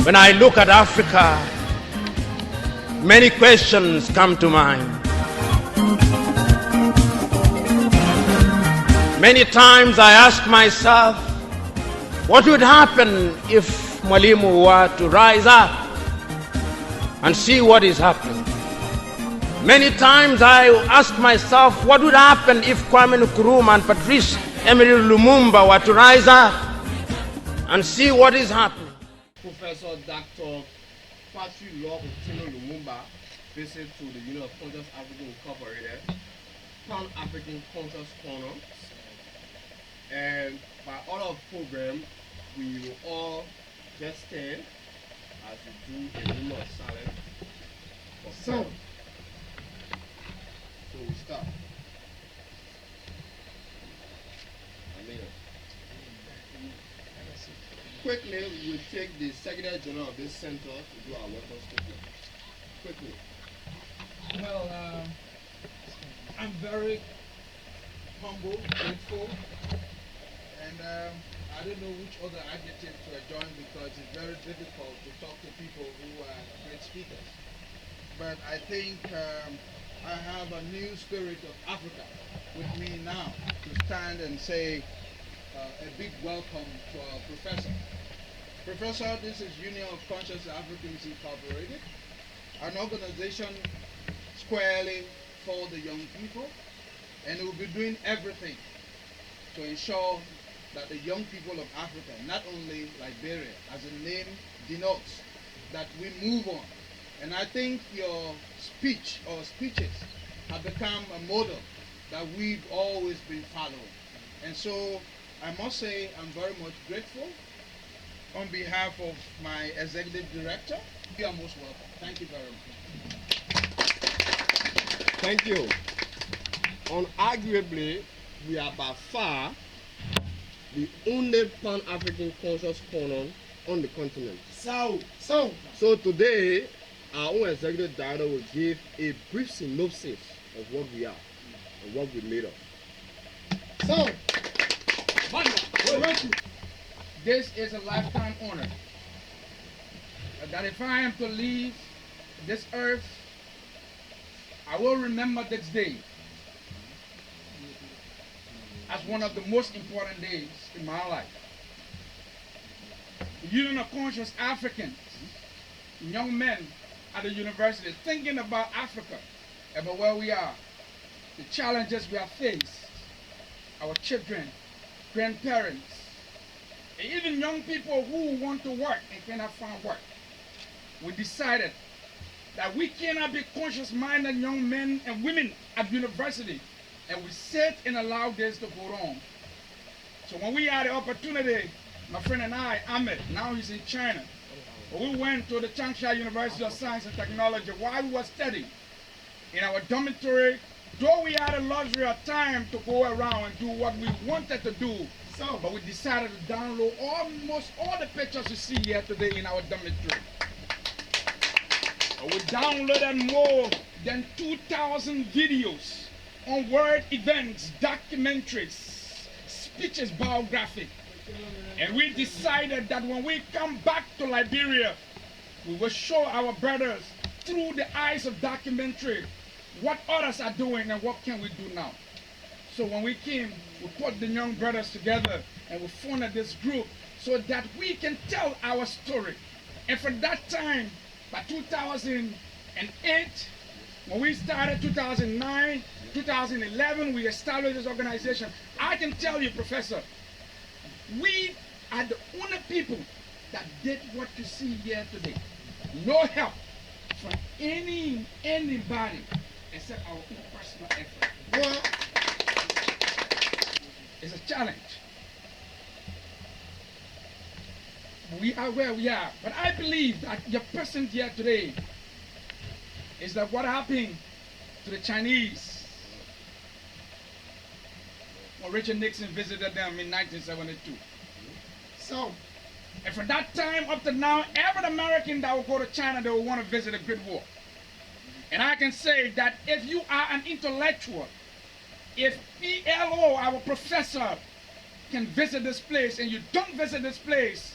When I look at Africa, many questions come to mind. Many times I ask myself, what would happen if Mwalimu were to rise up and see what is happening? Many times I ask myself, what would happen if Kwame Nkrumah and Patrice Emery Lumumba were to rise up and see what is happening? Professor Dr. Patrice Emery Lumumba visit to the Union of Conscious African Incorporated, Pan-African Conscious Corner, and by order of program, we will all just stand as we do a moment of silence for sound. So we start. Quickly, we will take the Secretary General of this center to do our welcome statement. Quickly. Well, I'm very humble, grateful, and I don't know which other adjective to adjoin because it's very difficult to talk to people who are great speakers. But I think I have a new spirit of Africa with me now to stand and say a big welcome to our professor. Professor, this is Union of Conscious Africans Incorporated, an organization squarely for the young people, and it will be doing everything to ensure that the young people of Africa, not only Liberia, as the name denotes, that we move on. And I think your speech or speeches have become a model that we've always been following. And so I must say I'm very much grateful. On behalf of my executive director, you are most welcome. Thank you very much. Thank you. Unarguably, we are by far the only Pan-African Conscious Corner on the continent. So today, our own executive director will give a brief synopsis of what we are and what we're made of. So, this is a lifetime honor. That if I am to leave this earth, I will remember this day as one of the most important days in my life. The Union of Conscious Africans, young men at the university thinking about Africa, about where we are, the challenges we have faced, our children, grandparents, and even young people who want to work and cannot find work. We decided that we cannot be conscious-minded young men and women at university, and we sit and allow this to go on. So when we had the opportunity, my friend and I, Ahmed, now he's in China, we went to the Changsha University of Science and Technology while we were studying in our dormitory. Though we had a luxury of time to go around and do what we wanted to do, but we decided to download almost all the pictures you see here today in our dormitory. We downloaded more than 2,000 videos on world events, documentaries, speeches, biography. And we decided that when we come back to Liberia, we will show our brothers through the eyes of documentary what others are doing and what can we do now. So when we came, we put the young brothers together and we formed this group so that we can tell our story. And for that time, by 2008, when we started 2009, 2011, we established this organization. I can tell you, Professor, we are the only people that did what you see here today. No help from anybody except our own personal effort. Well, it's a challenge. We are where we are. But I believe that your presence here today is that what happened to the Chinese when Richard Nixon visited them in 1972. So, and from that time up to now, every American that will go to China, they will want to visit a Great Wall. And I can say that if you are an intellectual, if PLO, our professor, can visit this place and you don't visit this place,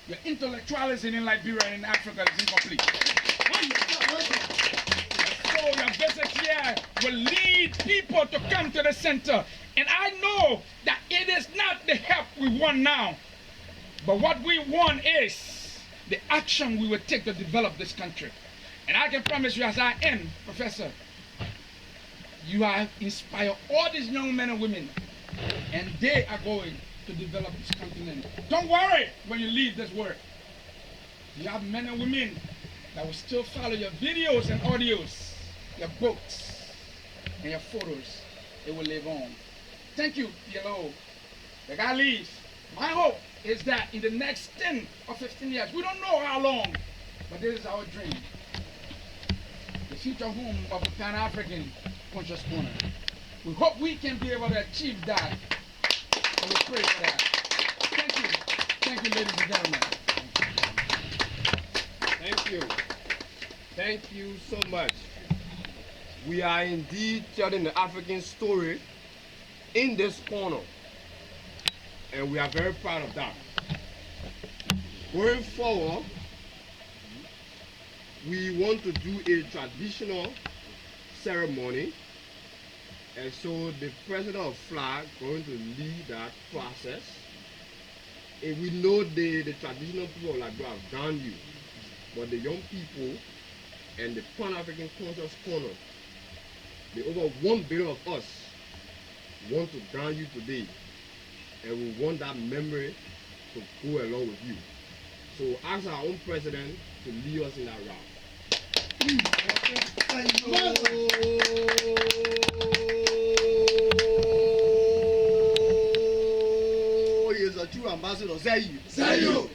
your intellectualism in Liberia and in Africa is incomplete. So your visit here will lead people to come to the center. And I know that it is not the help we want now, but what we want is the action we will take to develop this country. And I can promise you, as I end, Professor, you have inspired all these young men and women, and they are going to develop this continent. Don't worry when you leave this world. You have men and women that will still follow your videos and audios, your books, and your photos. It will live on. Thank you, PLO. The guy leaves. My hope is that in the next 10 or 15 years, we don't know how long, but this is our dream. The future home of the Pan-African Conscious Corner. We hope we can be able to achieve that, and we pray for that. Thank you. Thank you, ladies and gentlemen. Thank you. Thank you so much. We are indeed telling the African story in this corner, and we are very proud of that. Going forward, we want to do a traditional ceremony, and so the president of flag going to lead that process. And we know the traditional people of Liberia have done you, but the young people and the Pan-African Conscious Corner, the over 1 billion of us, want to ground you today, and we want that memory to go along with you. So ask our own president to lead us in that route. Oh, he is a true ambassador. Zayu. Zayu.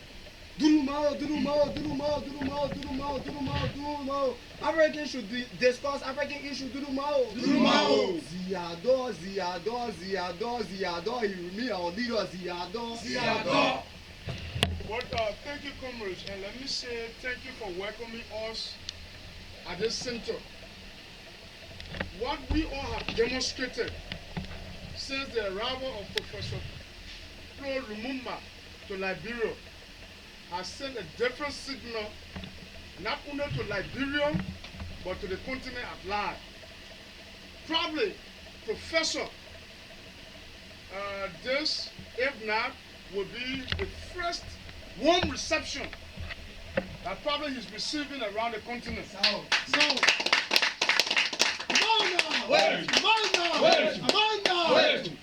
Durumao, Durumao, Durumao, Durumao, Durumao, Durumao, Durumao. Africans should discuss African issues. Durumao. Durumao. Ziado, Ziado, Ziado, Ziado. He remain our leader. Ziado. Ziado. But thank you, comrades, and let me say thank you for welcoming us at this center. What we all have demonstrated since the arrival of Professor PLO Lumumba to Liberia has sent a different signal, not only to Liberia, but to the continent at large. Probably, Professor, this, if not, will be the first warm reception that probably he's receiving around the continent.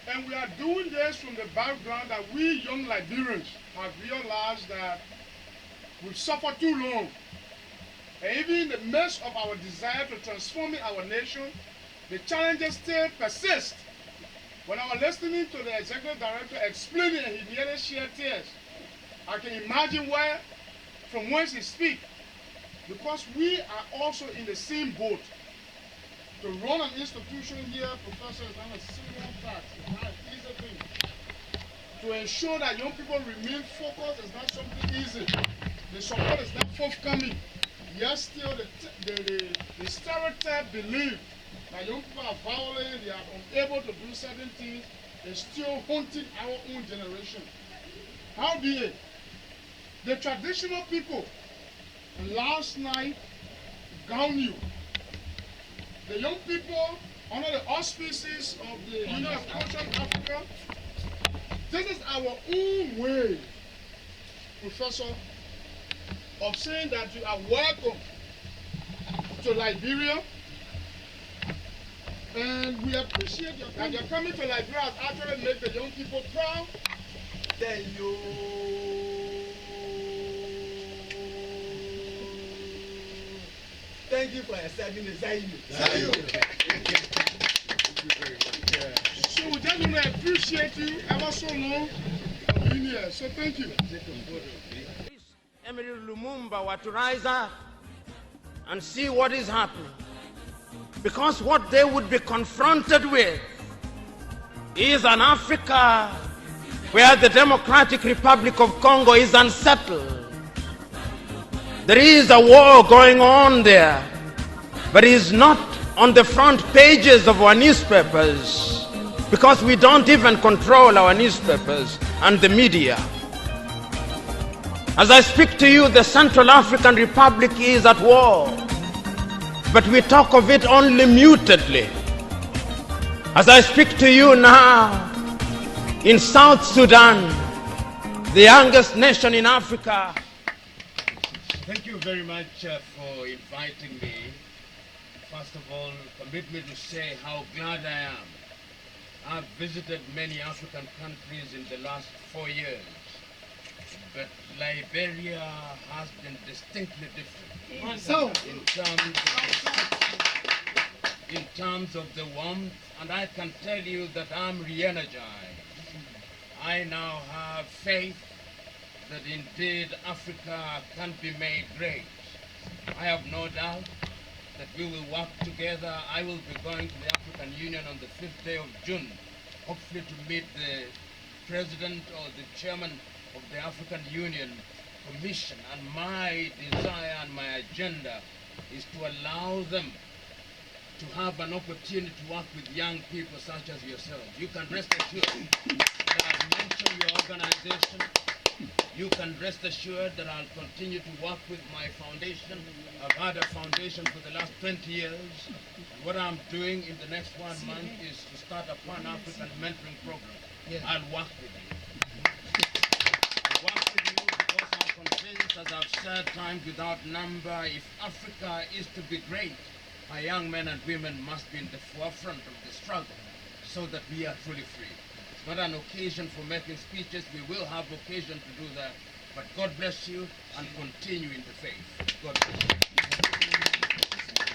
And we are doing this from the background that we young Liberians have realized that we've suffered too long. And even in the midst of our desire to transform our nation, the challenges still persist. When I was listening to the executive director explaining, and he nearly shed tears, I can imagine from whence he speaks, because we are also in the same boat. To run an institution here, Professor, is not a single task. It's not an easy thing. To ensure that young people remain focused is not something easy. The support is not forthcoming. Yet still the stereotype belief that young people are violent, they are unable to do certain things, is still haunting our own generation. How dare the traditional people last night gowned you? The young people under the auspices of the Union of Conscious Africa, this is our own way, Professor, of saying that you are welcome to Liberia, and we appreciate that you're coming to Liberia has actually made the young people proud. Thank you. Thank you for accepting the Zayu. So we just want to appreciate you ever so long for being here. So thank you. Emery Lumumba were to rise up and see what is happening. Because what they would be confronted with is an Africa where the Democratic Republic of Congo is unsettled. There is a war going on there, but it is not on the front pages of our newspapers, because we don't even control our newspapers and the media. As I speak to you, the Central African Republic is at war, but we talk of it only mutedly. As I speak to you now, in South Sudan, the youngest nation in Africa. Thank you very much for inviting me. First of all, permit me to say how glad I am. I've visited many African countries in the last 4 years, but Liberia has been distinctly different in terms of the warmth, and I can tell you that I'm re-energized. I now have faith that indeed Africa can be made great. I have no doubt that we will work together. I will be going to the African Union on the 5th day of June, hopefully to meet the president or the chairman of the African Union Commission. And my desire and my agenda is to allow them to have an opportunity to work with young people such as yourselves. You can rest assured that I've mentioned your organization. You can rest assured that I'll continue to work with my foundation. I've had a foundation for the last 20 years. And what I'm doing in the next 1 month is to start a Pan-African mentoring program. Yes. I'll work with you. I'll work with you because I'm convinced, as I've said times without number, if Africa is to be great, our young men and women must be in the forefront of the struggle so that we are truly free. It's not an occasion for making speeches. We will have occasion to do that. But God bless you and continue in the faith. God bless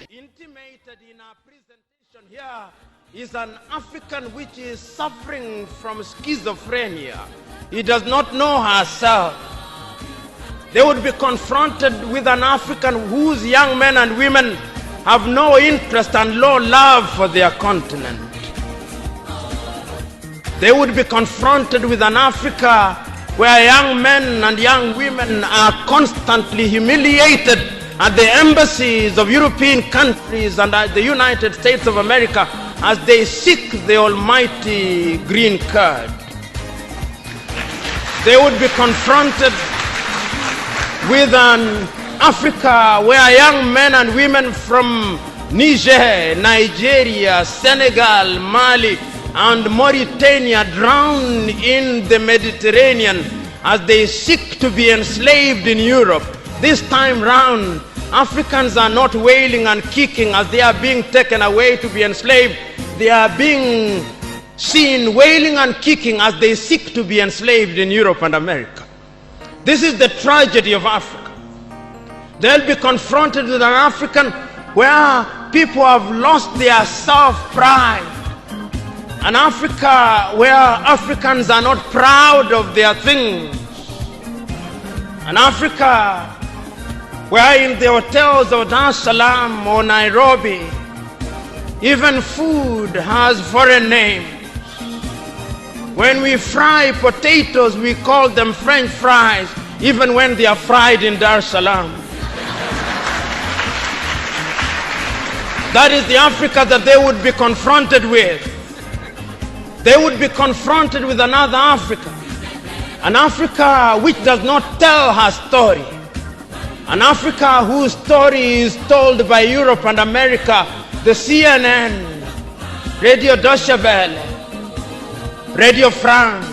you. Intimated in our presentation here is an African which is suffering from schizophrenia. He does not know herself. They would be confronted with an African whose young men and women have no interest and low love for their continent. They would be confronted with an Africa where young men and young women are constantly humiliated at the embassies of European countries and at the United States of America as they seek the almighty green card. They would be confronted with an Africa where young men and women from Niger, Nigeria, Senegal, Mali, and Mauritania drown in the Mediterranean as they seek to be enslaved in Europe. This time round, Africans are not wailing and kicking as they are being taken away to be enslaved. They are being seen wailing and kicking as they seek to be enslaved in Europe and America. This is the tragedy of Africa. They'll be confronted with an African where people have lost their self-pride. An Africa where Africans are not proud of their things. An Africa where in the hotels of Dar es Salaam or Nairobi, even food has foreign names. When we fry potatoes, we call them French fries, even when they are fried in Dar es Salaam. That is the Africa that they would be confronted with. They would be confronted with another Africa. An Africa which does not tell her story. An Africa whose story is told by Europe and America, the CNN, Radio Deutsche Welle, Radio France.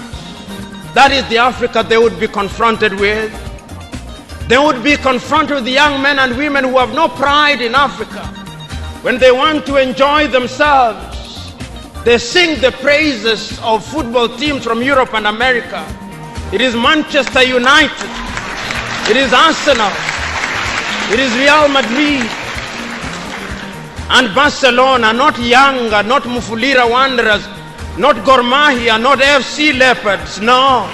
That is the Africa they would be confronted with. They would be confronted with the young men and women who have no pride in Africa. When they want to enjoy themselves, they sing the praises of football teams from Europe and America. It is Manchester United. It is Arsenal. It is Real Madrid and Barcelona, not Yanga, not Mufulira Wanderers, not Gor Mahia, not FC Leopards. No.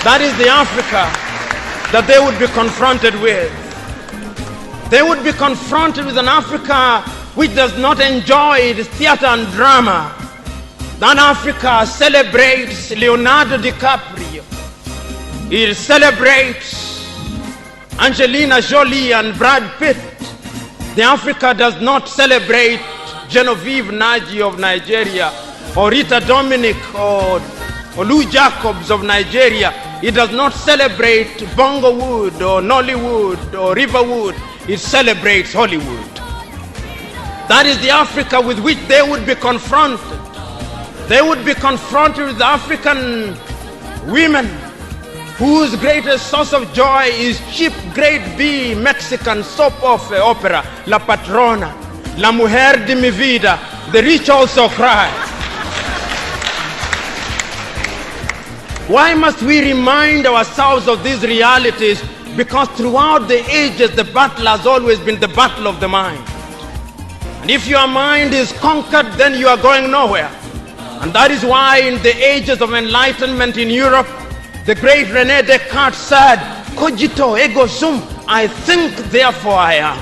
That is the Africa that they would be confronted with. They would be confronted with an Africa which does not enjoy the theater and drama. That Africa celebrates Leonardo DiCaprio. It celebrates Angelina Jolie and Brad Pitt. The Africa does not celebrate Genevieve Naji of Nigeria, or Rita Dominic, or Lou Jacobs of Nigeria. It does not celebrate Bongowood or Nollywood or Riverwood. It celebrates Hollywood. That is the Africa with which they would be confronted. They would be confronted with African women whose greatest source of joy is cheap grade B Mexican soap opera, La Patrona, La Mujer de mi Vida, The Rich Also Cry. Why must we remind ourselves of these realities? Because throughout the ages, the battle has always been the battle of the mind. And if your mind is conquered, then you are going nowhere. And that is why in the ages of enlightenment in Europe, the great René Descartes said, cogito ergo sum, I think, therefore I am.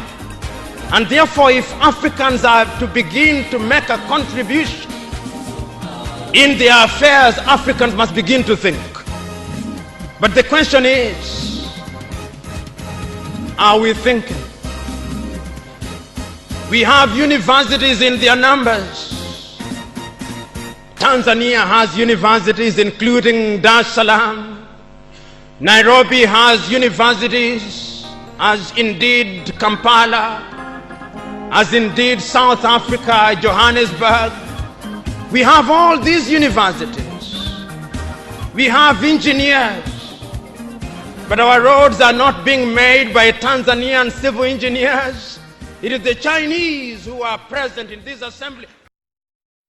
And therefore, if Africans are to begin to make a contribution in their affairs, Africans must begin to think. But the question is, are we thinking? We have universities in their numbers. Tanzania has universities including Dar es Salaam. Nairobi has universities, as indeed Kampala, as indeed South Africa, Johannesburg. We have all these universities. We have engineers. But our roads are not being made by Tanzanian civil engineers. It is the Chinese who are present in this assembly.